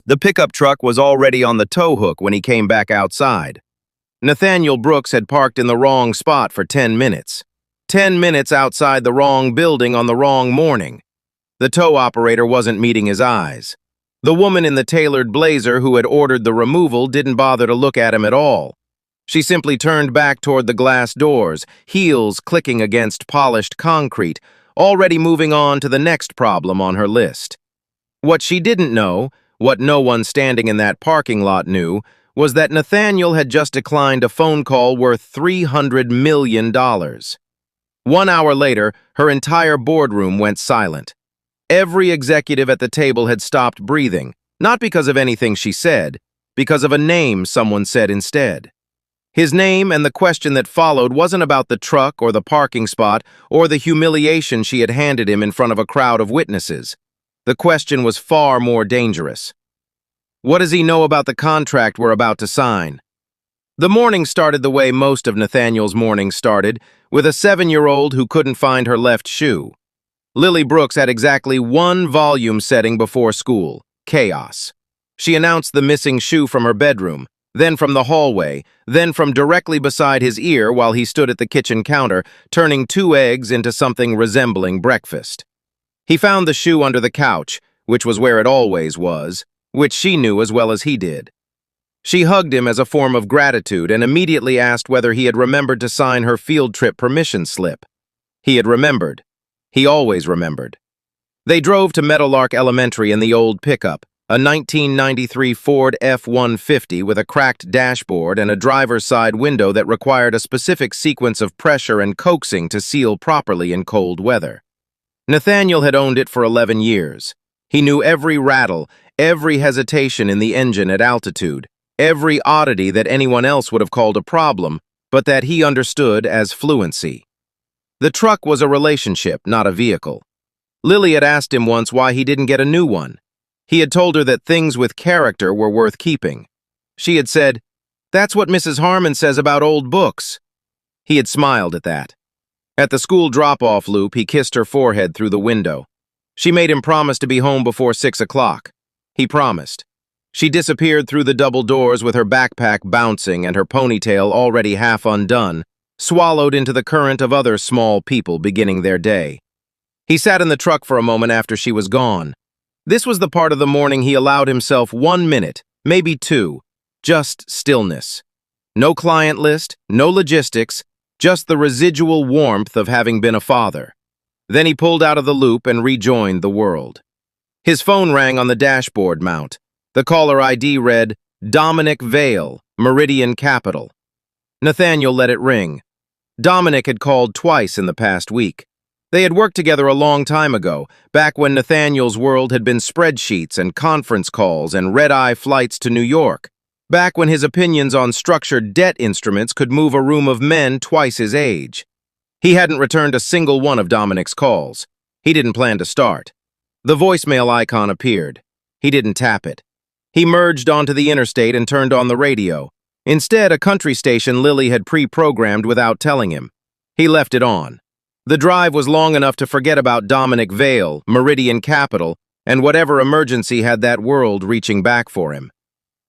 The pickup truck was already on the tow hook when he came back outside. Nathaniel Brooks had parked in the wrong spot for 10 minutes. 10 minutes outside the wrong building on the wrong morning. The tow operator wasn't meeting his eyes. The woman in the tailored blazer who had ordered the removal didn't bother to look at him at all. She simply turned back toward the glass doors, heels clicking against polished concrete, already moving on to the next problem on her list. What she didn't know, what no one standing in that parking lot knew, was that Nathaniel had just declined a phone call worth $300 million. 1 hour later, her entire boardroom went silent. Every executive at the table had stopped breathing, not because of anything she said, because of a name someone said instead. His name and the question that followed wasn't about the truck or the parking spot or the humiliation she had handed him in front of a crowd of witnesses. The question was far more dangerous. What does he know about the contract we're about to sign? The morning started the way most of Nathaniel's mornings started, with a 7-year-old who couldn't find her left shoe. Lily Brooks had exactly one volume setting before school: chaos. She announced the missing shoe from her bedroom, then from the hallway, then from directly beside his ear while he stood at the kitchen counter, turning 2 eggs into something resembling breakfast. He found the shoe under the couch, which was where it always was, which she knew as well as he did. She hugged him as a form of gratitude and immediately asked whether he had remembered to sign her field trip permission slip. He had remembered. He always remembered. They drove to Meadowlark Elementary in the old pickup, a 1993 Ford F-150 with a cracked dashboard and a driver's side window that required a specific sequence of pressure and coaxing to seal properly in cold weather. Nathaniel had owned it for 11 years. He knew every rattle, every hesitation in the engine at altitude, every oddity that anyone else would have called a problem, but that he understood as fluency. The truck was a relationship, not a vehicle. Lily had asked him once why he didn't get a new one. He had told her that things with character were worth keeping. She had said, "That's what Mrs. Harmon says about old books." He had smiled at that. At the school drop-off loop, he kissed her forehead through the window. She made him promise to be home before 6 o'clock. He promised. She disappeared through the double doors with her backpack bouncing and her ponytail already half undone, swallowed into the current of other small people beginning their day. He sat in the truck for a moment after she was gone. This was the part of the morning he allowed himself 1 minute, maybe 2, just stillness. No client list, no logistics, just the residual warmth of having been a father. Then he pulled out of the loop and rejoined the world. His phone rang on the dashboard mount. The caller ID read, Dominic Vale, Meridian Capital. Nathaniel let it ring. Dominic had called twice in the past week. They had worked together a long time ago, back when Nathaniel's world had been spreadsheets and conference calls and red-eye flights to New York, back when his opinions on structured debt instruments could move a room of men twice his age. He hadn't returned a single one of Dominic's calls. He didn't plan to start. The voicemail icon appeared. He didn't tap it. He merged onto the interstate and turned on the radio. Instead, a country station Lily had pre-programmed without telling him. He left it on. The drive was long enough to forget about Dominic Vale, Meridian Capital, and whatever emergency had that world reaching back for him.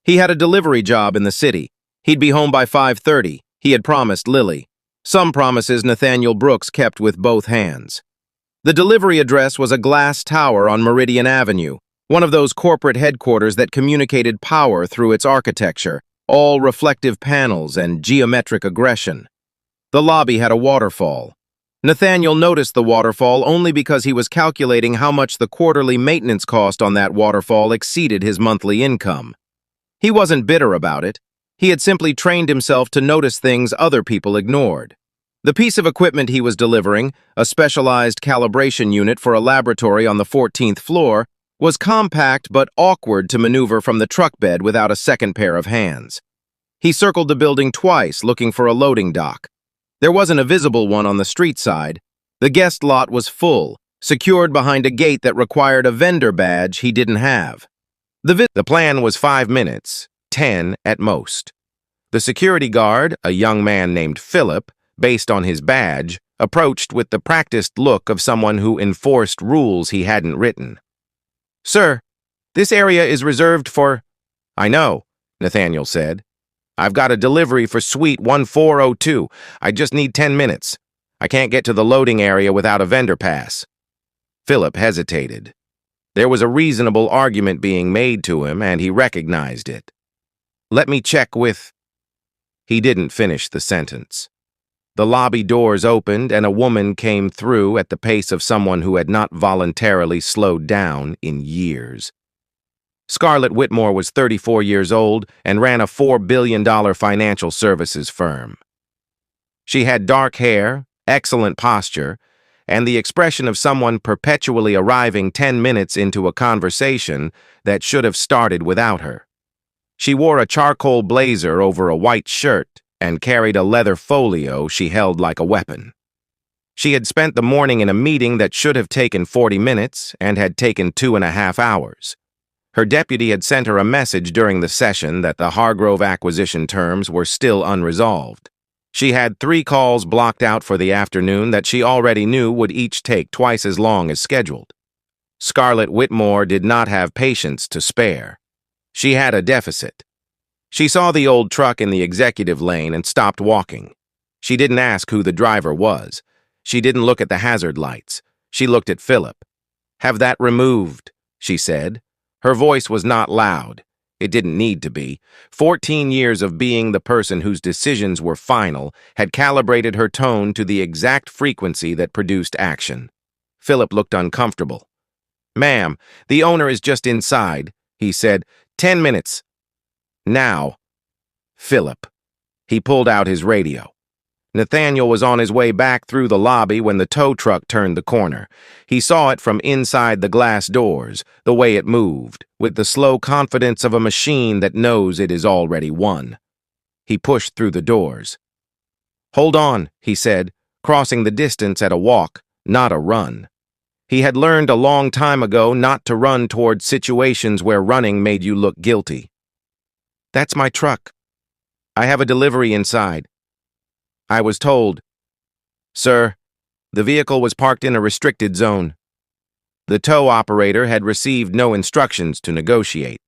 He had a delivery job in the city. He'd be home by 5:30. He had promised Lily. Some promises Nathaniel Brooks kept with both hands. The delivery address was a glass tower on Meridian Avenue, one of those corporate headquarters that communicated power through its architecture, all reflective panels and geometric aggression. The lobby had a waterfall. Nathaniel noticed the waterfall only because he was calculating how much the quarterly maintenance cost on that waterfall exceeded his monthly income. He wasn't bitter about it. He had simply trained himself to notice things other people ignored. The piece of equipment he was delivering, a specialized calibration unit for a laboratory on the 14th floor, was compact but awkward to maneuver from the truck bed without a second pair of hands. He circled the building twice, looking for a loading dock. There wasn't a visible one on the street side. The guest lot was full, secured behind a gate that required a vendor badge he didn't have. The plan was 5 minutes, 10 at most. The security guard, a young man named Philip, based on his badge, approached with the practiced look of someone who enforced rules he hadn't written. "Sir, This area is reserved for... I know, Nathaniel said. I've got a delivery for Suite 1402. I just need 10 minutes. I can't get to the loading area without a vendor pass. Philip hesitated. There was a reasonable argument being made to him, and he recognized it. Let me check with... He didn't finish the sentence. The lobby doors opened, and a woman came through at the pace of someone who had not voluntarily slowed down in years. Scarlett Whitmore was 34 years old and ran a $4 billion financial services firm. She had dark hair, excellent posture, and the expression of someone perpetually arriving 10 minutes into a conversation that should have started without her. She wore a charcoal blazer over a white shirt and carried a leather folio she held like a weapon. She had spent the morning in a meeting that should have taken 40 minutes and had taken 2.5 hours. Her deputy had sent her a message during the session that the Hargrove acquisition terms were still unresolved. She had 3 calls blocked out for the afternoon that she already knew would each take twice as long as scheduled. Scarlett Whitmore did not have patience to spare. She had a deficit. She saw the old truck in the executive lane and stopped walking. She didn't ask who the driver was. She didn't look at the hazard lights. She looked at Philip. "Have that removed," she said. Her voice was not loud. It didn't need to be. 14 years of being the person whose decisions were final had calibrated her tone to the exact frequency that produced action. Philip looked uncomfortable. "Ma'am, the owner is just inside," he said. 10 minutes. Now. Philip. He pulled out his radio. Nathaniel was on his way back through the lobby when the tow truck turned the corner. He saw it from inside the glass doors, the way it moved, with the slow confidence of a machine that knows it is already won. He pushed through the doors. "Hold on," he said, crossing the distance at a walk, not a run. He had learned a long time ago not to run toward situations where running made you look guilty. "That's my truck. I have a delivery inside. I was told." "Sir, the vehicle was parked in a restricted zone." The tow operator had received no instructions to negotiate.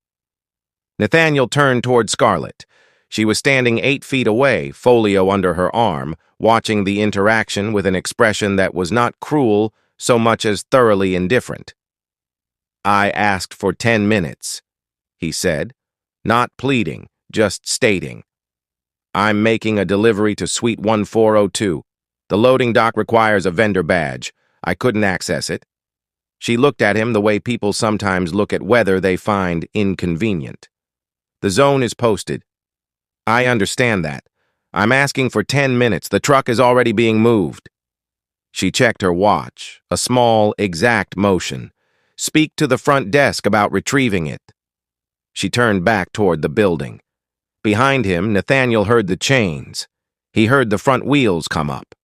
Nathaniel turned toward Scarlett. She was standing 8 feet away, folio under her arm, watching the interaction with an expression that was not cruel so much as thoroughly indifferent. "I asked for 10 minutes, he said, not pleading, just stating. "I'm making a delivery to Suite 1402. The loading dock requires a vendor badge. I couldn't access it." She looked at him the way people sometimes look at weather they find inconvenient. "The zone is posted." "I understand that. I'm asking for 10 minutes. The truck is already being moved." She checked her watch, a small, exact motion. "Speak to the front desk about retrieving it." She turned back toward the building. Behind him, Nathaniel heard the chains. He heard the front wheels come up.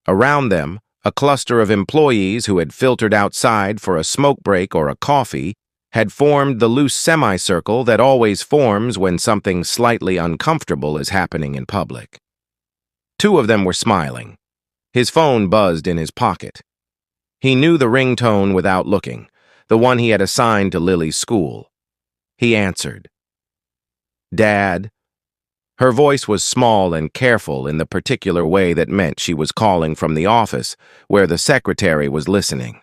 Around them, a cluster of employees who had filtered outside for a smoke break or a coffee had formed the loose semicircle that always forms when something slightly uncomfortable is happening in public. 2 of them were smiling. His phone buzzed in his pocket. He knew the ringtone without looking, the one he had assigned to Lily's school. He answered. "Dad." Her voice was small and careful in the particular way that meant she was calling from the office, where the secretary was listening.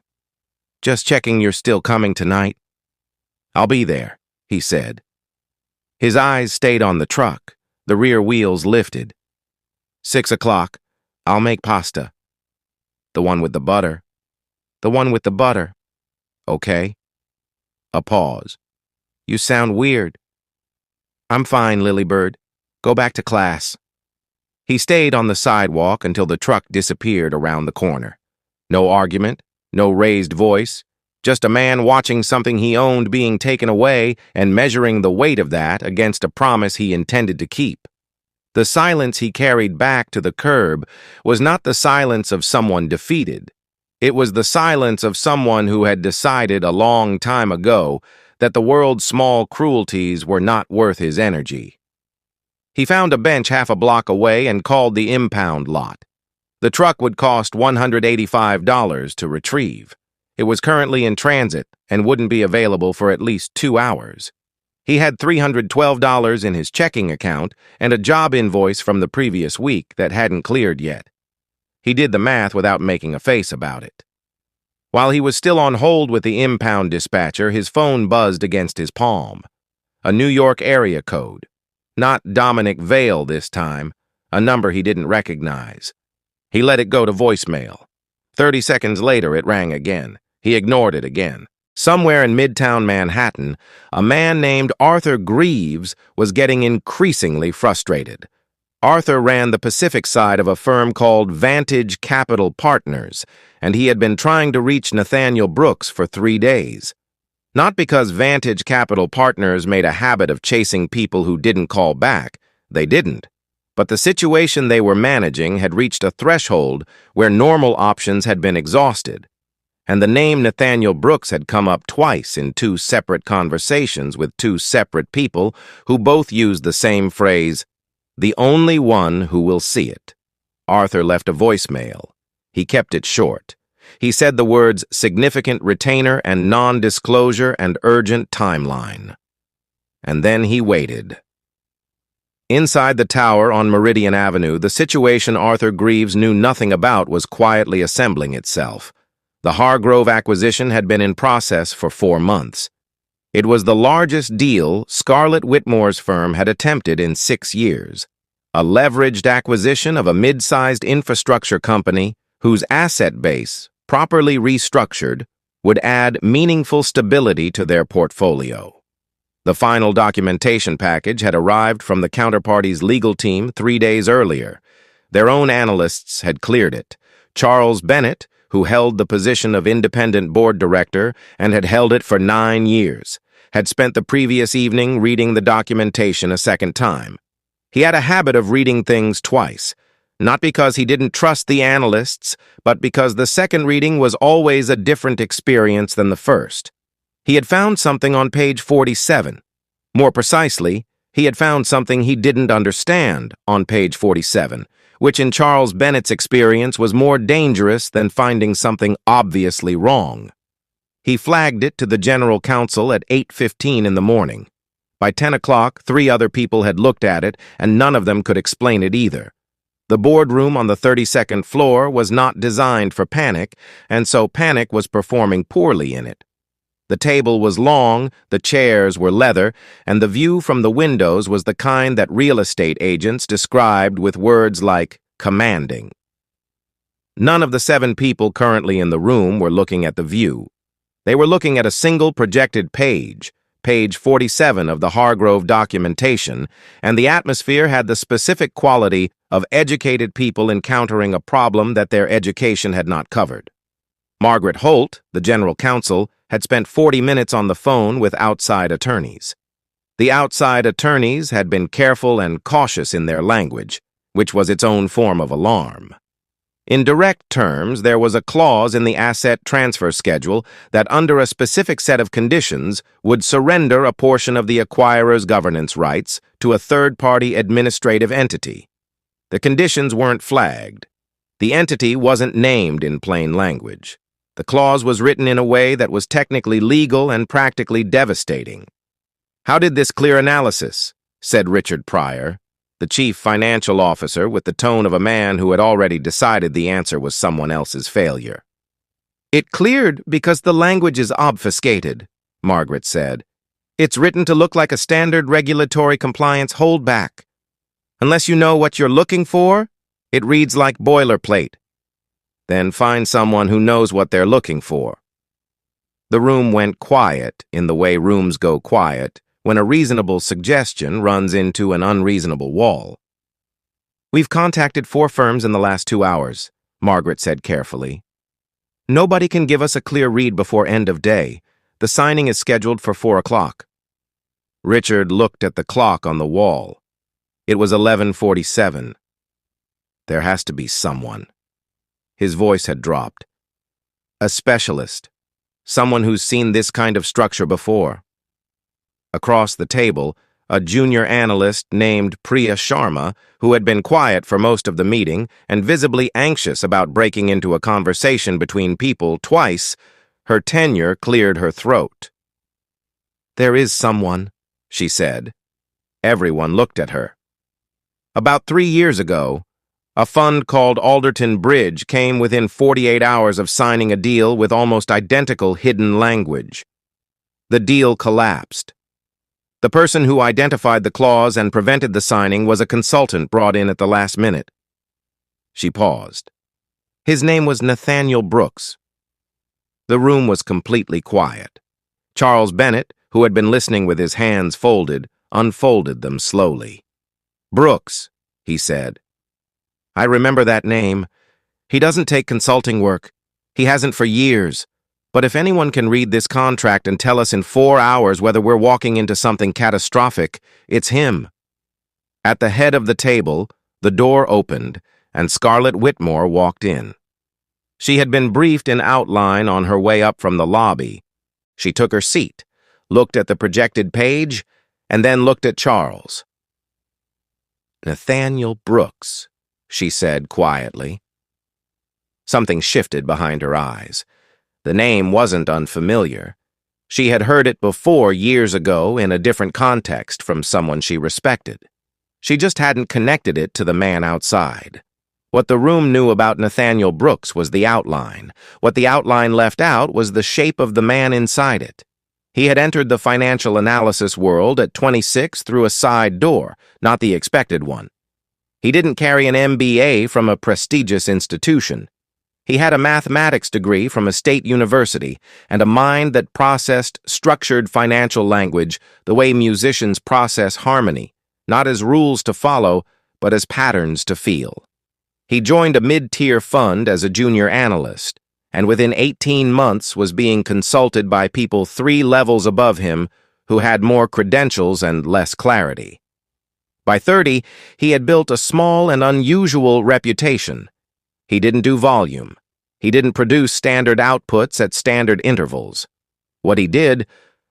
"Just checking you're still coming tonight." "I'll be there," he said. His eyes stayed on the truck, the rear wheels lifted. 6 o'clock. I'll make pasta." "The one with the butter." "The one with the butter." "Okay." A pause. "You sound weird." "I'm fine, Lilybird. Go back to class." He stayed on the sidewalk until the truck disappeared around the corner. No argument, no raised voice, just a man watching something he owned being taken away and measuring the weight of that against a promise he intended to keep. The silence he carried back to the curb was not the silence of someone defeated. It was the silence of someone who had decided a long time ago that the world's small cruelties were not worth his energy. He found a bench half a block away and called the impound lot. The truck would cost $185 to retrieve. It was currently in transit, and wouldn't be available for at least 2 hours. He had $312 in his checking account and a job invoice from the previous week that hadn't cleared yet. He did the math without making a face about it. While he was still on hold with the impound dispatcher, his phone buzzed against his palm. A New York area code. Not Dominic Vale this time, a number he didn't recognize. He let it go to voicemail. 30 seconds later, it rang again. He ignored it again. Somewhere in Midtown Manhattan, a man named Arthur Greaves was getting increasingly frustrated. Arthur ran the Pacific side of a firm called Vantage Capital Partners, and he had been trying to reach Nathaniel Brooks for 3 days. Not because Vantage Capital Partners made a habit of chasing people who didn't call back. They didn't. But the situation they were managing had reached a threshold where normal options had been exhausted. And the name Nathaniel Brooks had come up twice in 2 separate conversations with 2 separate people who both used the same phrase, "the only one who will see it." Arthur left a voicemail. He kept it short. He said the words significant retainer and non-disclosure and urgent timeline. And then he waited. Inside the tower on Meridian Avenue, the situation Arthur Greaves knew nothing about was quietly assembling itself. The Hargrove acquisition had been in process for 4 months. It was the largest deal Scarlett Whitmore's firm had attempted in 6 years. A leveraged acquisition of a mid-sized infrastructure company whose asset base, properly restructured, would add meaningful stability to their portfolio. The final documentation package had arrived from the counterparty's legal team 3 days earlier. Their own analysts had cleared it. Charles Bennett, who held the position of independent board director and had held it for 9 years, had spent the previous evening reading the documentation a second time. He had a habit of reading things twice, not because he didn't trust the analysts, but because the second reading was always a different experience than the first. He had found something on page 47. More precisely, he had found something he didn't understand on page 47, which in Charles Bennett's experience was more dangerous than finding something obviously wrong. He flagged it to the general counsel at 8:15 in the morning. By 10 o'clock, 3 other people had looked at it, and none of them could explain it either. The boardroom on the 32nd floor was not designed for panic, and so panic was performing poorly in it. The table was long, the chairs were leather, and the view from the windows was the kind that real estate agents described with words like commanding. None of the 7 people currently in the room were looking at the view. They were looking at a single projected page, page 47 of the Hargrove documentation, and the atmosphere had the specific quality of educated people encountering a problem that their education had not covered. Margaret Holt, the general counsel, had spent 40 minutes on the phone with outside attorneys. The outside attorneys had been careful and cautious in their language, which was its own form of alarm. In direct terms, there was a clause in the asset transfer schedule that under a specific set of conditions would surrender a portion of the acquirer's governance rights to a third-party administrative entity. The conditions weren't flagged. The entity wasn't named in plain language. The clause was written in a way that was technically legal and practically devastating. "How did this clear analysis?" said Richard Pryor, the chief financial officer, with the tone of a man who had already decided the answer was someone else's failure. "It cleared because the language is obfuscated," Margaret said. "It's written to look like a standard regulatory compliance holdback. Unless you know what you're looking for, it reads like boilerplate. Then find someone who knows what they're looking for." The room went quiet in the way rooms go quiet when a reasonable suggestion runs into an unreasonable wall. "We've contacted 4 firms in the last 2 hours," Margaret said carefully. "Nobody can give us a clear read before end of day. The signing is scheduled for 4 o'clock. Richard looked at the clock on the wall. It was 11:47. There has to be someone. His voice had dropped. A specialist. Someone who's seen this kind of structure before. Across the table, a junior analyst named Priya Sharma, who had been quiet for most of the meeting and visibly anxious about breaking into a conversation between people twice, Her tenure cleared her throat. "There is someone," she said. Everyone looked at her. About 3 years ago, a fund called Alderton Bridge came within 48 hours of signing a deal with almost identical hidden language. The deal collapsed. The person who identified the clause and prevented the signing was a consultant brought in at the last minute. She paused. His name was Nathaniel Brooks. The room was completely quiet. Charles Bennett, who had been listening with his hands folded, unfolded them slowly. "Brooks," he said. "I remember that name. He doesn't take consulting work. He hasn't for years. But if anyone can read this contract and tell us in 4 hours whether we're walking into something catastrophic, it's him." At the head of the table, the door opened, and Scarlett Whitmore walked in. She had been briefed in outline on her way up from the lobby. She took her seat, looked at the projected page, and then looked at Charles. "Nathaniel Brooks," she said quietly. Something shifted behind her eyes. The name wasn't unfamiliar. She had heard it before years ago in a different context from someone she respected. She just hadn't connected it to the man outside. What the room knew about Nathaniel Brooks was the outline. What the outline left out was the shape of the man inside it. He had entered the financial analysis world at 26 through a side door, not the expected one. He didn't carry an MBA from a prestigious institution. He had a mathematics degree from a state university and a mind that processed structured financial language the way musicians process harmony, not as rules to follow, but as patterns to feel. He joined a mid-tier fund as a junior analyst, and within 18 months was being consulted by people 3 levels above him who had more credentials and less clarity. By 30, he had built a small and unusual reputation. He didn't do volume. He didn't produce standard outputs at standard intervals. What he did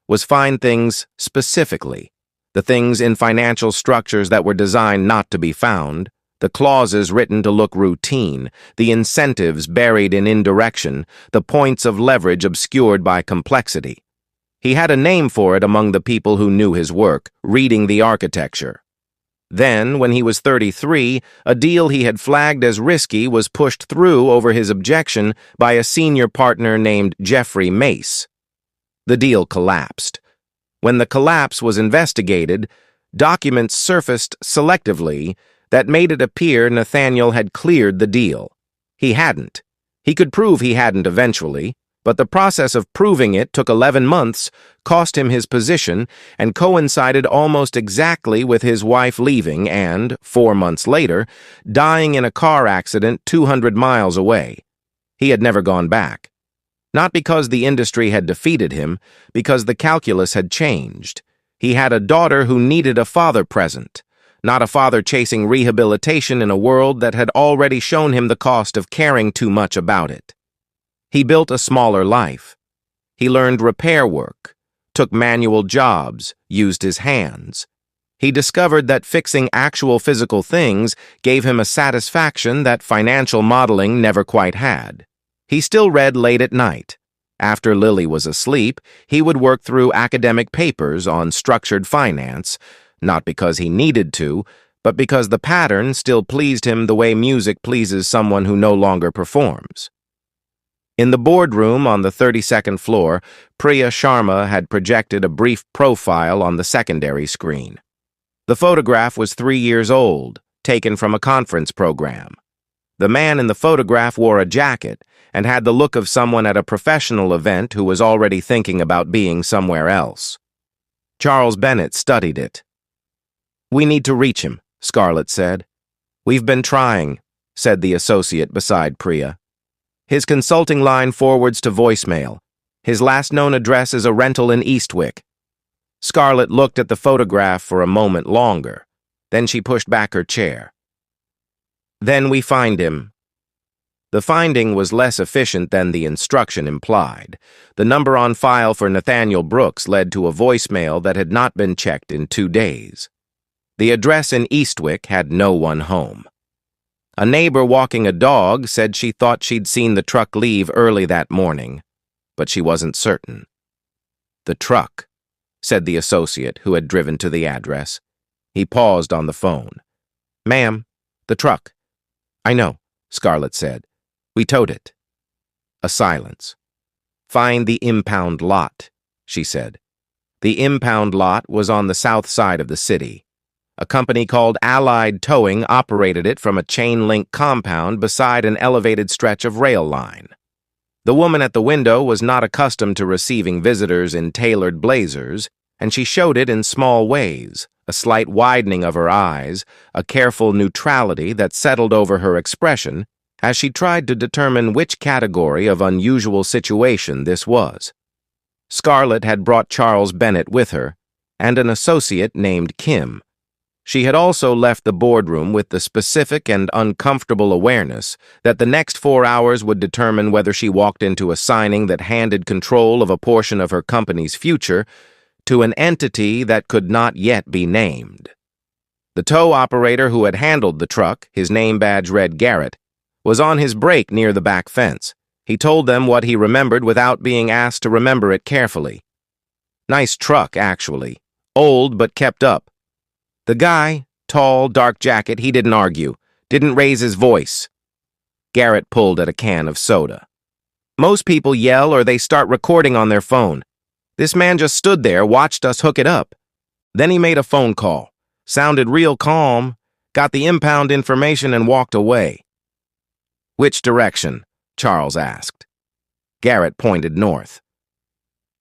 was find things specifically, the things in financial structures that were designed not to be found, the clauses written to look routine, the incentives buried in indirection, the points of leverage obscured by complexity. He had a name for it among the people who knew his work, reading the architecture. Then, when he was 33, a deal he had flagged as risky was pushed through over his objection by a senior partner named Jeffrey Mace. The deal collapsed. When the collapse was investigated, documents surfaced selectively that made it appear Nathaniel had cleared the deal. He hadn't. He could prove he hadn't eventually, but the process of proving it took 11 months, cost him his position, and coincided almost exactly with his wife leaving and, 4 months later, dying in a car accident 200 miles away. He had never gone back. Not because the industry had defeated him, because the calculus had changed. He had a daughter who needed a father present, not a father chasing rehabilitation in a world that had already shown him the cost of caring too much about it. He built a smaller life. He learned repair work, took manual jobs, used his hands. He discovered that fixing actual physical things gave him a satisfaction that financial modeling never quite had. He still read late at night. After Lily was asleep, he would work through academic papers on structured finance, not because he needed to, but because the pattern still pleased him the way music pleases someone who no longer performs. In the boardroom on the 32nd floor, Priya Sharma had projected a brief profile on the secondary screen. The photograph was 3 years old, taken from a conference program. The man in the photograph wore a jacket and had the look of someone at a professional event who was already thinking about being somewhere else. Charles Bennett studied it. "We need to reach him," Scarlett said. "We've been trying," said the associate beside Priya. "His consulting line forwards to voicemail. His last known address is a rental in Eastwick." Scarlett looked at the photograph for a moment longer. Then she pushed back her chair. "Then we find him." The finding was less efficient than the instruction implied. The number on file for Nathaniel Brooks led to a voicemail that had not been checked in 2 days. The address in Eastwick had no one home. A neighbor walking a dog said she thought she'd seen the truck leave early that morning. but she wasn't certain. "The truck," said the associate who had driven to the address. He paused on the phone. "Ma'am, the truck." "I know," Scarlett said. "We towed it." A silence. "Find the impound lot," she said. The impound lot was on the south side of the city. A company called Allied Towing operated it from a chain-link compound beside an elevated stretch of rail line. The woman at the window was not accustomed to receiving visitors in tailored blazers, and she showed it in small ways, a slight widening of her eyes, a careful neutrality that settled over her expression as she tried to determine which category of unusual situation this was. Scarlett had brought Charles Bennett with her, and an associate named Kim. She had also left the boardroom with the specific and uncomfortable awareness that the next 4 hours would determine whether she walked into a signing that handed control of a portion of her company's future to an entity that could not yet be named. The tow operator who had handled the truck, his name badge read Garrett, was on his break near the back fence. He told them what he remembered without being asked to remember it carefully. Nice truck, actually. Old, but kept up. The guy, tall, dark jacket, he didn't argue, didn't raise his voice. Garrett pulled at a can of soda. Most people yell or they start recording on their phone. This man just stood there, watched us hook it up. Then he made a phone call, sounded real calm, got the impound information and walked away. "Which direction?" Charles asked. Garrett pointed north.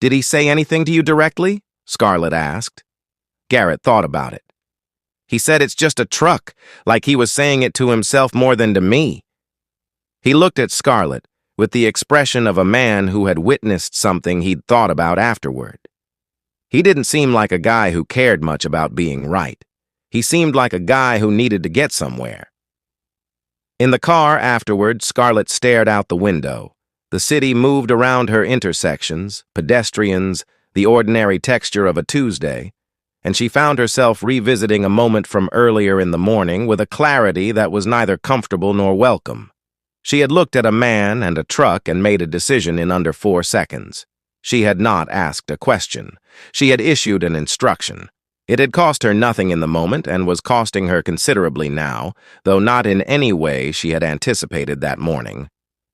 "Did he say anything to you directly?" Scarlett asked. Garrett thought about it. "He said it's just a truck, like he was saying it to himself more than to me." He looked at Scarlett with the expression of a man who had witnessed something he'd thought about afterward. He didn't seem like a guy who cared much about being right. He seemed like a guy who needed to get somewhere. In the car afterward, Scarlett stared out the window. The city moved around her intersections, pedestrians, the ordinary texture of a Tuesday, and she found herself revisiting a moment from earlier in the morning with a clarity that was neither comfortable nor welcome. She had looked at a man and a truck and made a decision in under 4 seconds. She had not asked a question. She had issued an instruction. It had cost her nothing in the moment and was costing her considerably now, though not in any way she had anticipated that morning.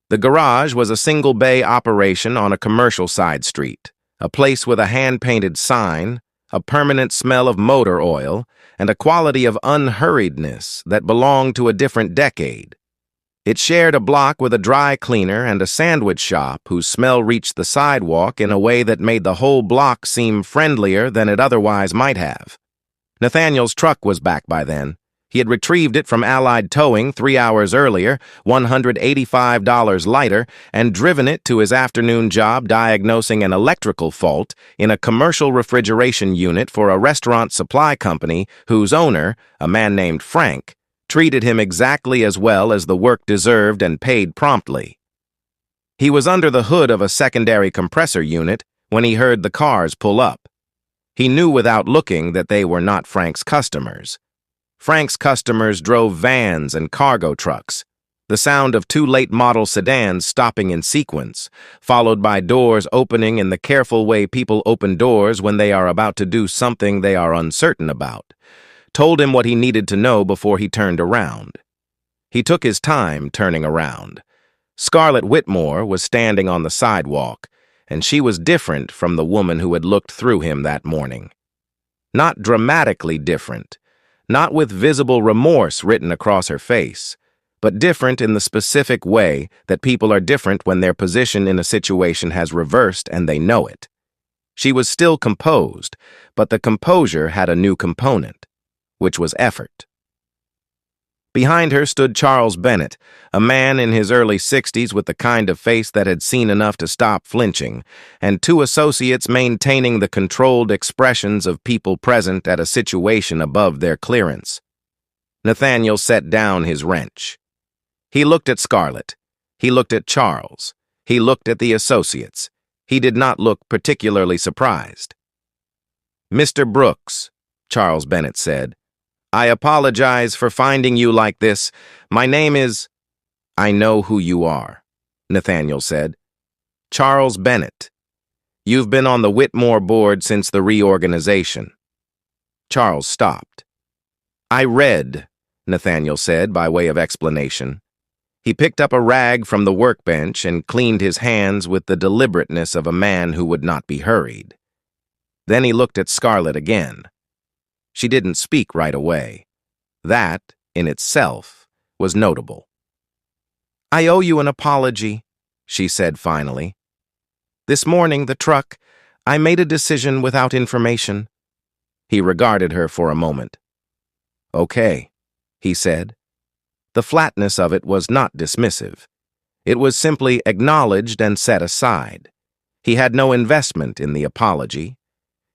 The garage was a single-bay operation on a commercial side street, a place with a hand-painted sign, a permanent smell of motor oil, and a quality of unhurriedness that belonged to a different decade. It shared a block with a dry cleaner and a sandwich shop whose smell reached the sidewalk in a way that made the whole block seem friendlier than it otherwise might have. Nathaniel's truck was back by then. He had retrieved it from Allied Towing 3 hours earlier, $185 lighter, and driven it to his afternoon job diagnosing an electrical fault in a commercial refrigeration unit for a restaurant supply company whose owner, a man named Frank, treated him exactly as well as the work deserved and paid promptly. He was under the hood of a secondary compressor unit when he heard the cars pull up. He knew without looking that they were not Frank's customers. Frank's customers drove vans and cargo trucks, the sound of 2 late-model sedans stopping in sequence, followed by doors opening in the careful way people open doors when they are about to do something they are uncertain about, told him what he needed to know before he turned around. He took his time turning around. Scarlett Whitmore was standing on the sidewalk, and she was different from the woman who had looked through him that morning. Not dramatically different, not with visible remorse written across her face, but different in the specific way that people are different when their position in a situation has reversed and they know it. She was still composed, but the composure had a new component, which was effort. Behind her stood Charles Bennett, a man in his early 60s with the kind of face that had seen enough to stop flinching, and 2 associates maintaining the controlled expressions of people present at a situation above their clearance. Nathaniel set down his wrench. He looked at Scarlett. He looked at Charles. He looked at the associates. He did not look particularly surprised. "Mr. Brooks," Charles Bennett said, "I apologize for finding you like this. My name is—" "I know who you are," Nathaniel said. Charles Bennett. You've been on the Whitmore board since the reorganization. Charles stopped. I read, Nathaniel said by way of explanation. He picked up a rag from the workbench and cleaned his hands with the deliberateness of a man who would not be hurried. Then he looked at Scarlett again. She didn't speak right away. That, in itself, was notable. I owe you an apology, she said finally. This morning, I made a decision without information. He regarded her for a moment. Okay, he said. The flatness of it was not dismissive. It was simply acknowledged and set aside. He had no investment in the apology.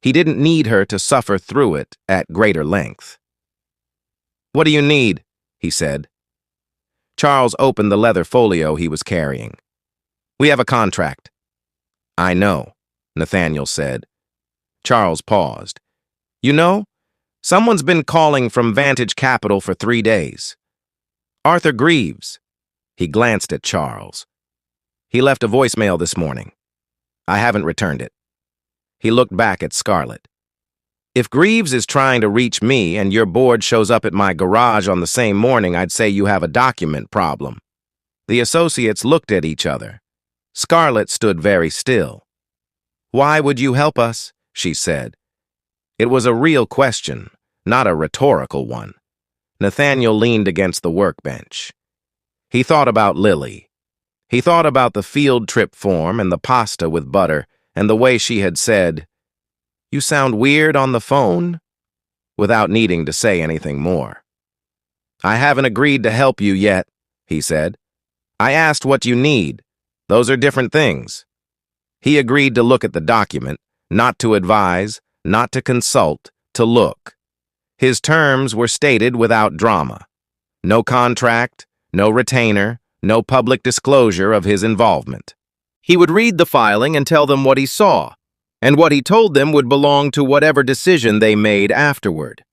He didn't need her to suffer through it at greater length. What do you need? He said. Charles opened the leather folio he was carrying. We have a contract. I know, Nathaniel said. Charles paused. You know, someone's been calling from Vantage Capital for 3 days. Arthur Greaves. He glanced at Charles. He left a voicemail this morning. I haven't returned it. He looked back at Scarlett. If Greaves is trying to reach me and your board shows up at my garage on the same morning, I'd say you have a document problem. The associates looked at each other. Scarlett stood very still. Why would you help us? She said. It was a real question, not a rhetorical one. Nathaniel leaned against the workbench. He thought about Lily. He thought about the field trip form and the pasta with butter and the way she had said, "You sound weird on the phone," without needing to say anything more. I haven't agreed to help you yet, he said. I asked what you need. Those are different things. He agreed to look at the document, not to advise, not to consult, to look. His terms were stated without drama. No contract, no retainer, no public disclosure of his involvement. He would read the filing and tell them what he saw, and what he told them would belong to whatever decision they made afterward.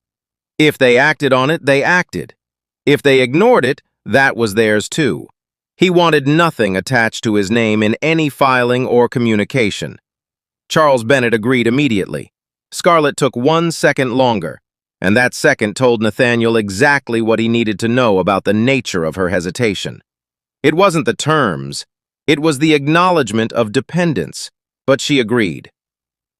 If they acted on it, they acted. If they ignored it, that was theirs too. He wanted nothing attached to his name in any filing or communication. Charles Bennett agreed immediately. Scarlett took 1 second longer, and that second told Nathaniel exactly what he needed to know about the nature of her hesitation. It wasn't the terms, it was the acknowledgement of dependence, but she agreed.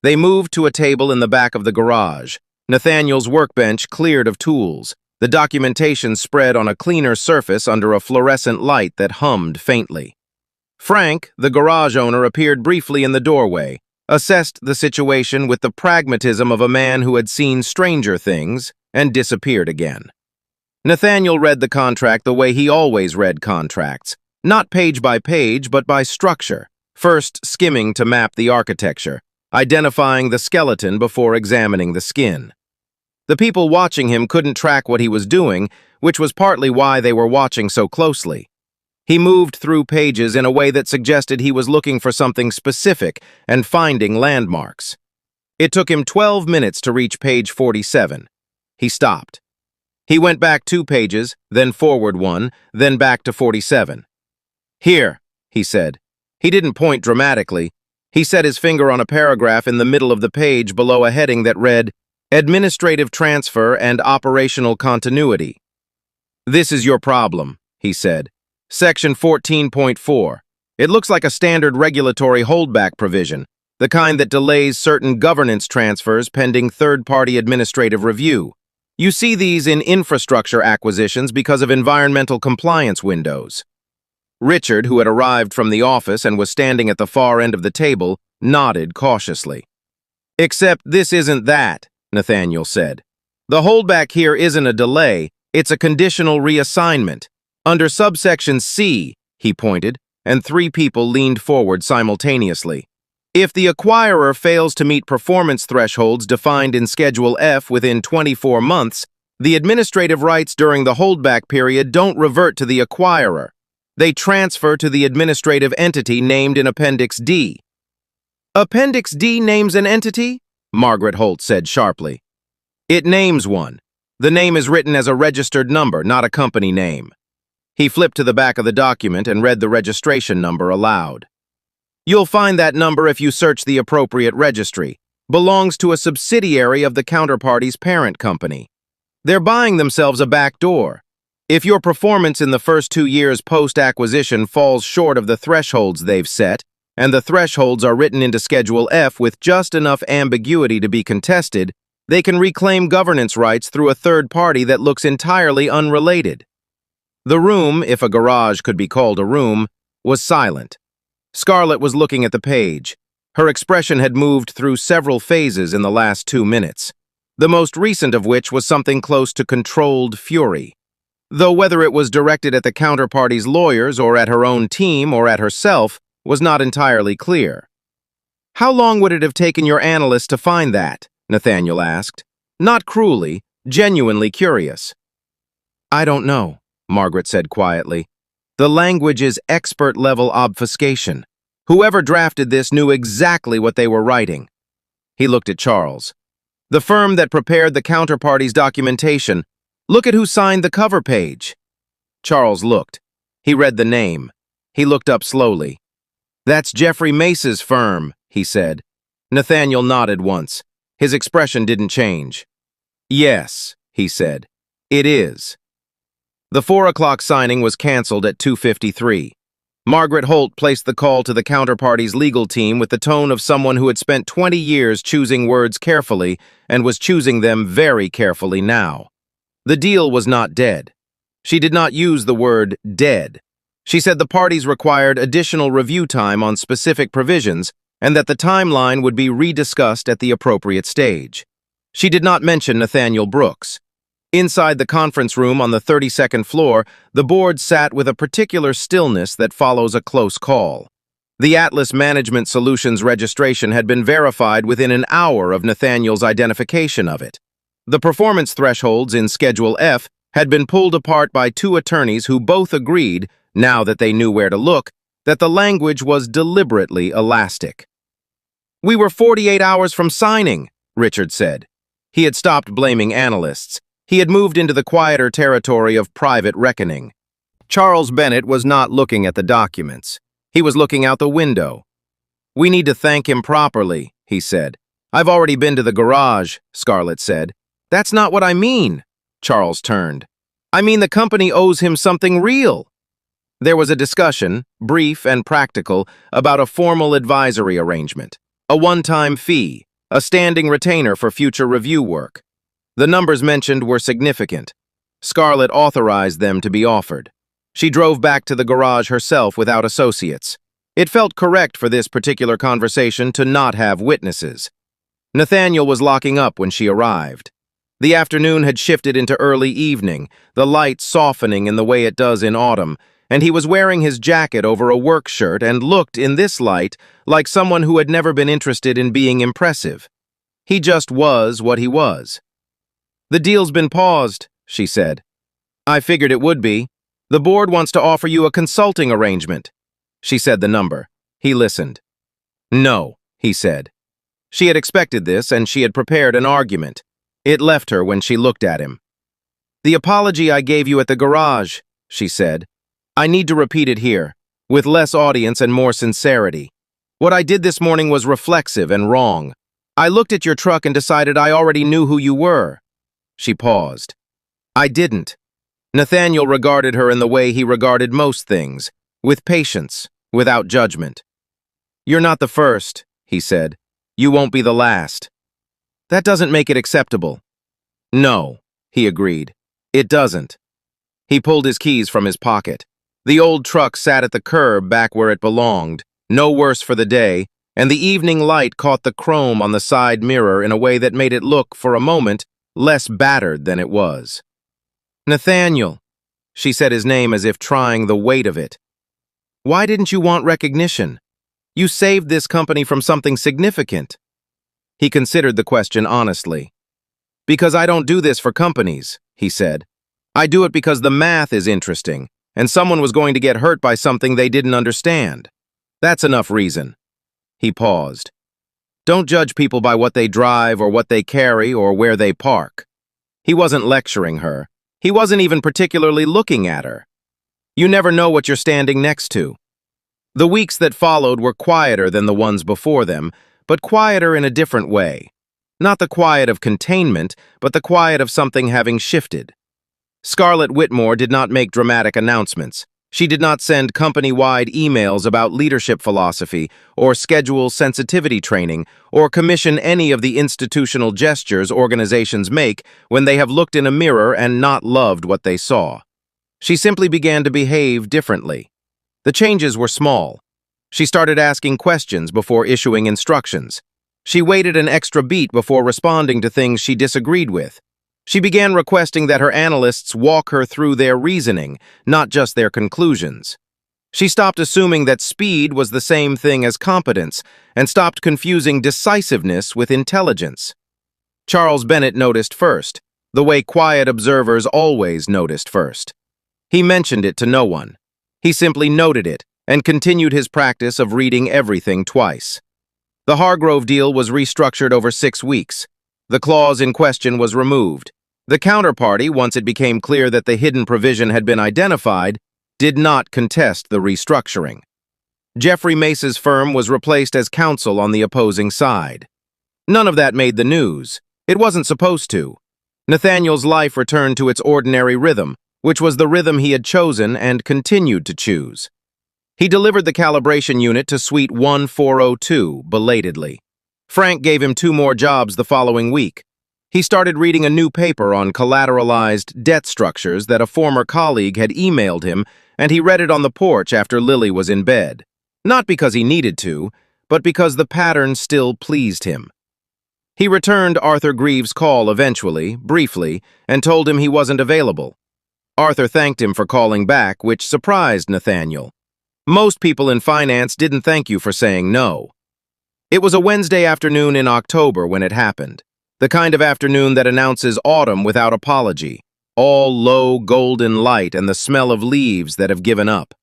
They moved to a table in the back of the garage. Nathaniel's workbench cleared of tools, the documentation spread on a cleaner surface under a fluorescent light that hummed faintly. Frank, the garage owner, appeared briefly in the doorway, assessed the situation with the pragmatism of a man who had seen stranger things, and disappeared again. Nathaniel read the contract the way he always read contracts, not page by page, but by structure, first skimming to map the architecture, identifying the skeleton before examining the skin. The people watching him couldn't track what he was doing, which was partly why they were watching so closely. He moved through pages in a way that suggested he was looking for something specific and finding landmarks. It took him 12 minutes to reach page 47. He stopped. He went back 2 pages, then forward 1, then back to 47. Here, he said. He didn't point dramatically. He set his finger on a paragraph in the middle of the page below a heading that read, Administrative Transfer and Operational Continuity. This is your problem, he said. Section 14.4. It looks like a standard regulatory holdback provision, the kind that delays certain governance transfers pending third-party administrative review. You see these in infrastructure acquisitions because of environmental compliance windows. Richard, who had arrived from the office and was standing at the far end of the table, nodded cautiously. Except this isn't that, Nathaniel said. The holdback here isn't a delay, it's a conditional reassignment. Under subsection C, he pointed, and 3 people leaned forward simultaneously. If the acquirer fails to meet performance thresholds defined in Schedule F within 24 months, the administrative rights during the holdback period don't revert to the acquirer. They transfer to the administrative entity named in Appendix D. Appendix D names an entity? Margaret Holt said sharply. It names one. The name is written as a registered number, not a company name. He flipped to the back of the document and read the registration number aloud. You'll find that number if you search the appropriate registry. Belongs to a subsidiary of the counterparty's parent company. They're buying themselves a back door. If your performance in the first 2 years post-acquisition falls short of the thresholds they've set, and the thresholds are written into Schedule F with just enough ambiguity to be contested, they can reclaim governance rights through a third party that looks entirely unrelated. The room, if a garage could be called a room, was silent. Scarlett was looking at the page. Her expression had moved through several phases in the last 2 minutes, the most recent of which was something close to controlled fury. Though whether it was directed at the counterparty's lawyers or at her own team or at herself was not entirely clear. "How long would it have taken your analyst to find that?" Nathaniel asked, not cruelly, genuinely curious. "I don't know," Margaret said quietly. "The language is expert-level obfuscation. Whoever drafted this knew exactly what they were writing." He looked at Charles. "The firm that prepared the counterparty's documentation. Look at who signed the cover page." Charles looked. He read the name. He looked up slowly. "That's Jeffrey Mace's firm," he said. Nathaniel nodded once. His expression didn't change. "Yes," he said. "It is." The 4 o'clock signing was canceled at 2:53. Margaret Holt placed the call to the counterparty's legal team with the tone of someone who had spent 20 years choosing words carefully and was choosing them very carefully now. The deal was not dead. She did not use the word dead. She said the parties required additional review time on specific provisions and that the timeline would be rediscussed at the appropriate stage. She did not mention Nathaniel Brooks. Inside the conference room on the 32nd floor, the board sat with a particular stillness that follows a close call. The Atlas Management Solutions registration had been verified within an hour of Nathaniel's identification of it. The performance thresholds in Schedule F had been pulled apart by 2 attorneys who both agreed, now that they knew where to look, that the language was deliberately elastic. "We were 48 hours from signing," Richard said. He had stopped blaming analysts. He had moved into the quieter territory of private reckoning. Charles Bennett was not looking at the documents. He was looking out the window. "We need to thank him properly," he said. "I've already been to the garage," Scarlett said. "That's not what I mean," Charles turned. "I mean the company owes him something real." There was a discussion, brief and practical, about a formal advisory arrangement, a one-time fee, a standing retainer for future review work. The numbers mentioned were significant. Scarlett authorized them to be offered. She drove back to the garage herself without associates. It felt correct for this particular conversation to not have witnesses. Nathaniel was locking up when she arrived. The afternoon had shifted into early evening, the light softening in the way it does in autumn, and he was wearing his jacket over a work shirt and looked, in this light, like someone who had never been interested in being impressive. He just was what he was. "The deal's been paused," she said. "I figured it would be. The board wants to offer you a consulting arrangement." She said the number. He listened. "No," he said. She had expected this, and she had prepared an argument. It left her when she looked at him. "The apology I gave you at the garage," she said. "I need to repeat it here, with less audience and more sincerity. What I did this morning was reflexive and wrong. I looked at your truck and decided I already knew who you were." She paused. "I didn't." Nathaniel regarded her in the way he regarded most things, with patience, without judgment. "You're not the first," he said. "You won't be the last." "That doesn't make it acceptable." "No," he agreed. "It doesn't." He pulled his keys from his pocket. The old truck sat at the curb back where it belonged, no worse for the day, and the evening light caught the chrome on the side mirror in a way that made it look, for a moment, less battered than it was. "Nathaniel," she said his name as if trying the weight of it. "Why didn't you want recognition? You saved this company from something significant." He considered the question honestly. "Because I don't do this for companies," he said. "I do it because the math is interesting, and someone was going to get hurt by something they didn't understand. That's enough reason." He paused. "Don't judge people by what they drive or what they carry or where they park." He wasn't lecturing her. He wasn't even particularly looking at her. "You never know what you're standing next to." The weeks that followed were quieter than the ones before them, but quieter in a different way. Not the quiet of containment, but the quiet of something having shifted. Scarlett Whitmore did not make dramatic announcements. She did not send company-wide emails about leadership philosophy, or schedule sensitivity training, or commission any of the institutional gestures organizations make when they have looked in a mirror and not loved what they saw. She simply began to behave differently. The changes were small. She started asking questions before issuing instructions. She waited an extra beat before responding to things she disagreed with. She began requesting that her analysts walk her through their reasoning, not just their conclusions. She stopped assuming that speed was the same thing as competence, and stopped confusing decisiveness with intelligence. Charles Bennett noticed first, the way quiet observers always noticed first. He mentioned it to no one. He simply noted it, and continued his practice of reading everything twice. The Hargrove deal was restructured over 6 weeks. The clause in question was removed. The counterparty, once it became clear that the hidden provision had been identified, did not contest the restructuring. Jeffrey Mace's firm was replaced as counsel on the opposing side. None of that made the news. It wasn't supposed to. Nathaniel's life returned to its ordinary rhythm, which was the rhythm he had chosen and continued to choose. He delivered the calibration unit to Suite 1402 belatedly. Frank gave him 2 more jobs the following week. He started reading a new paper on collateralized debt structures that a former colleague had emailed him, and he read it on the porch after Lily was in bed. Not because he needed to, but because the pattern still pleased him. He returned Arthur Greaves' call eventually, briefly, and told him he wasn't available. Arthur thanked him for calling back, which surprised Nathaniel. Most people in finance didn't thank you for saying no. It was a Wednesday afternoon in October when it happened, the kind of afternoon that announces autumn without apology, all low golden light and the smell of leaves that have given up.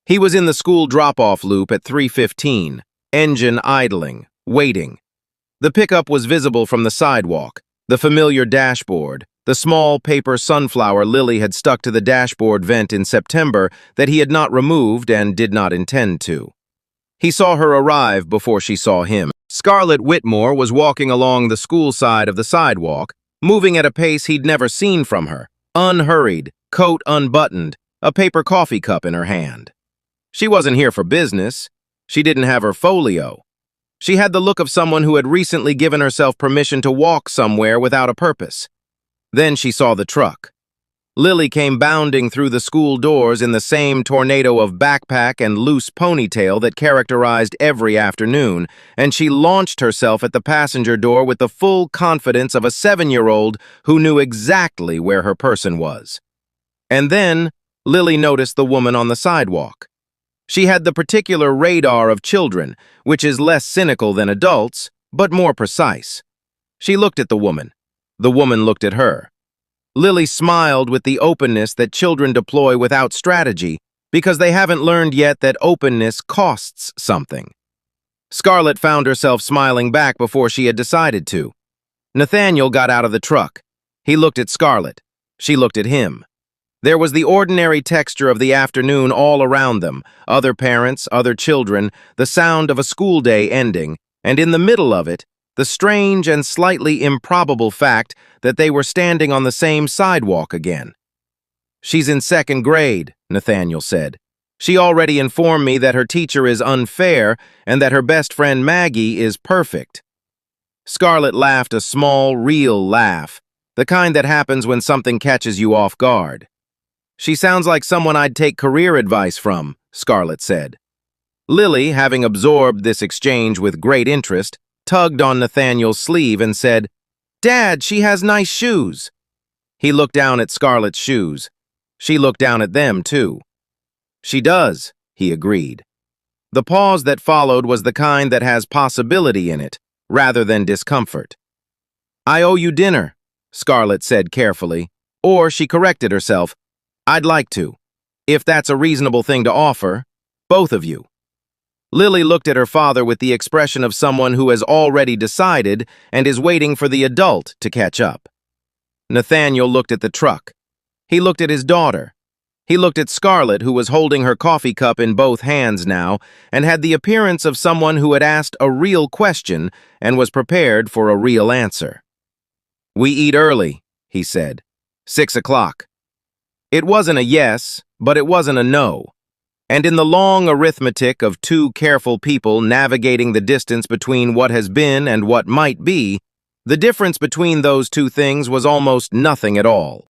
He was in the school drop-off loop at 3:15, engine idling, waiting. The pickup was visible from the sidewalk, the familiar dashboard, the small paper sunflower Lily had stuck to the dashboard vent in September that he had not removed and did not intend to. He saw her arrive before she saw him. Scarlett Whitmore was walking along the school side of the sidewalk, moving at a pace he'd never seen from her, unhurried, coat unbuttoned, a paper coffee cup in her hand. She wasn't here for business. She didn't have her folio. She had the look of someone who had recently given herself permission to walk somewhere without a purpose. Then she saw the truck. Lily came bounding through the school doors in the same tornado of backpack and loose ponytail that characterized every afternoon, and she launched herself at the passenger door with the full confidence of a 7-year-old who knew exactly where her person was. And then Lily noticed the woman on the sidewalk. She had the particular radar of children, which is less cynical than adults, but more precise. She looked at the woman. The woman looked at her. Lily smiled with the openness that children deploy without strategy, because they haven't learned yet that openness costs something. Scarlett found herself smiling back before she had decided to. Nathaniel got out of the truck. He looked at Scarlett. She looked at him. There was the ordinary texture of the afternoon all around them, other parents, other children, the sound of a school day ending, and in the middle of it, the strange and slightly improbable fact that they were standing on the same sidewalk again. "She's in 2nd grade," Nathaniel said. "She already informed me that her teacher is unfair and that her best friend Maggie is perfect." Scarlett laughed a small, real laugh, the kind that happens when something catches you off guard. "She sounds like someone I'd take career advice from," Scarlett said. Lily, having absorbed this exchange with great interest, tugged on Nathaniel's sleeve and said, "Dad, she has nice shoes." He looked down at Scarlett's shoes. She looked down at them, too. "She does," he agreed. The pause that followed was the kind that has possibility in it, rather than discomfort. "I owe you dinner," Scarlett said carefully, or she corrected herself, "I'd like to, if that's a reasonable thing to offer, both of you." Lily looked at her father with the expression of someone who has already decided and is waiting for the adult to catch up. Nathaniel looked at the truck. He looked at his daughter. He looked at Scarlett, who was holding her coffee cup in both hands now, and had the appearance of someone who had asked a real question and was prepared for a real answer. "We eat early," he said. 6 o'clock. It wasn't a yes, but it wasn't a no. And in the long arithmetic of two careful people navigating the distance between what has been and what might be, the difference between those two things was almost nothing at all.